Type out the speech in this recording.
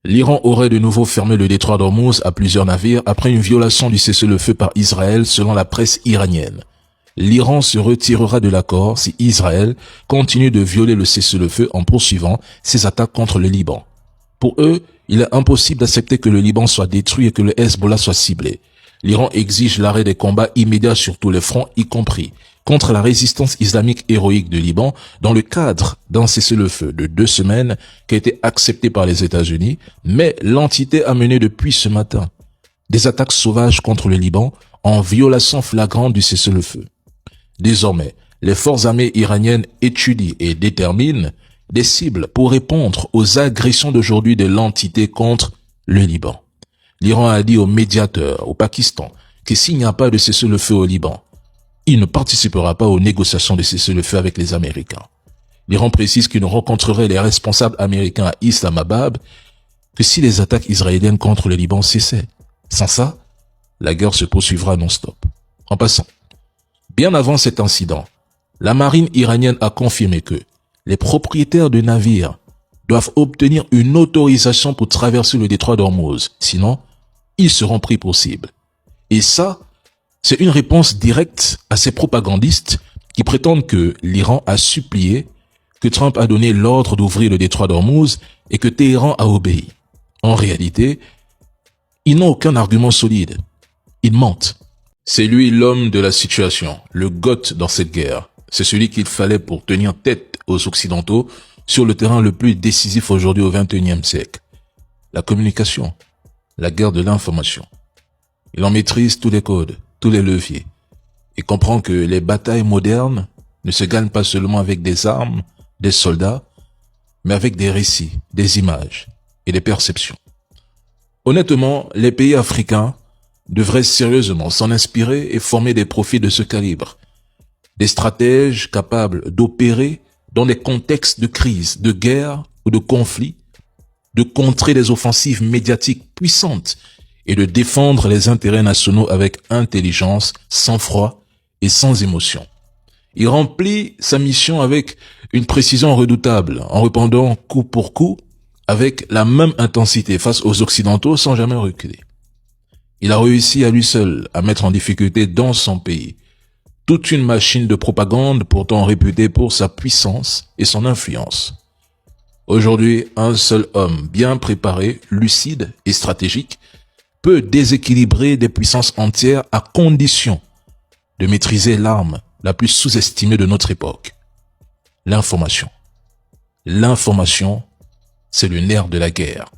L'Iran aurait de nouveau fermé le détroit d'Ormuz à plusieurs navires après une violation du cessez-le-feu par Israël selon la presse iranienne. L'Iran se retirera de l'accord si Israël continue de violer le cessez-le-feu en poursuivant ses attaques contre le Liban. Pour eux, il est impossible d'accepter que le Liban soit détruit et que le Hezbollah soit ciblé. L'Iran exige l'arrêt des combats immédiats sur tous les fronts, y compris contre la résistance islamique héroïque du Liban, dans le cadre d'un cessez-le-feu de 2 semaines qui a été accepté par les États-Unis, mais l'entité a mené depuis ce matin des attaques sauvages contre le Liban en violation flagrante du cessez-le-feu. Désormais, les forces armées iraniennes étudient et déterminent des cibles pour répondre aux agressions d'aujourd'hui de l'entité contre le Liban. L'Iran a dit aux médiateurs au Pakistan que s'il n'y a pas de cessez-le-feu au Liban, il ne participera pas aux négociations de cessez-le-feu avec les Américains. L'Iran précise qu'il ne rencontrerait les responsables américains à Islamabad que si les attaques israéliennes contre le Liban cessaient. Sans ça, la guerre se poursuivra non-stop. En passant, bien avant cet incident, la marine iranienne a confirmé que les propriétaires de navires doivent obtenir une autorisation pour traverser le détroit d'Ormuz. Sinon, ils seront pris pour cible. Et ça, c'est une réponse directe à ces propagandistes qui prétendent que l'Iran a supplié, que Trump a donné l'ordre d'ouvrir le détroit d'Ormuz et que Téhéran a obéi. En réalité, ils n'ont aucun argument solide. Ils mentent. C'est lui l'homme de la situation, le goth dans cette guerre. C'est celui qu'il fallait pour tenir tête aux Occidentaux sur le terrain le plus décisif aujourd'hui au XXIe siècle. La communication, la guerre de l'information. Il en maîtrise tous les codes, tous les leviers, et comprend que les batailles modernes ne se gagnent pas seulement avec des armes, des soldats, mais avec des récits, des images et des perceptions. Honnêtement, les pays africains devraient sérieusement s'en inspirer et former des profils de ce calibre. Des stratèges capables d'opérer dans des contextes de crise, de guerre ou de conflit, de contrer des offensives médiatiques puissantes et de défendre les intérêts nationaux avec intelligence, sans froid et sans émotion. Il remplit sa mission avec une précision redoutable, en répondant coup pour coup avec la même intensité face aux Occidentaux sans jamais reculer. Il a réussi à lui seul à mettre en difficulté dans son pays toute une machine de propagande pourtant réputée pour sa puissance et son influence. Aujourd'hui, un seul homme bien préparé, lucide et stratégique peut déséquilibrer des puissances entières à condition de maîtriser l'arme la plus sous-estimée de notre époque. L'information. L'information, c'est le nerf de la guerre.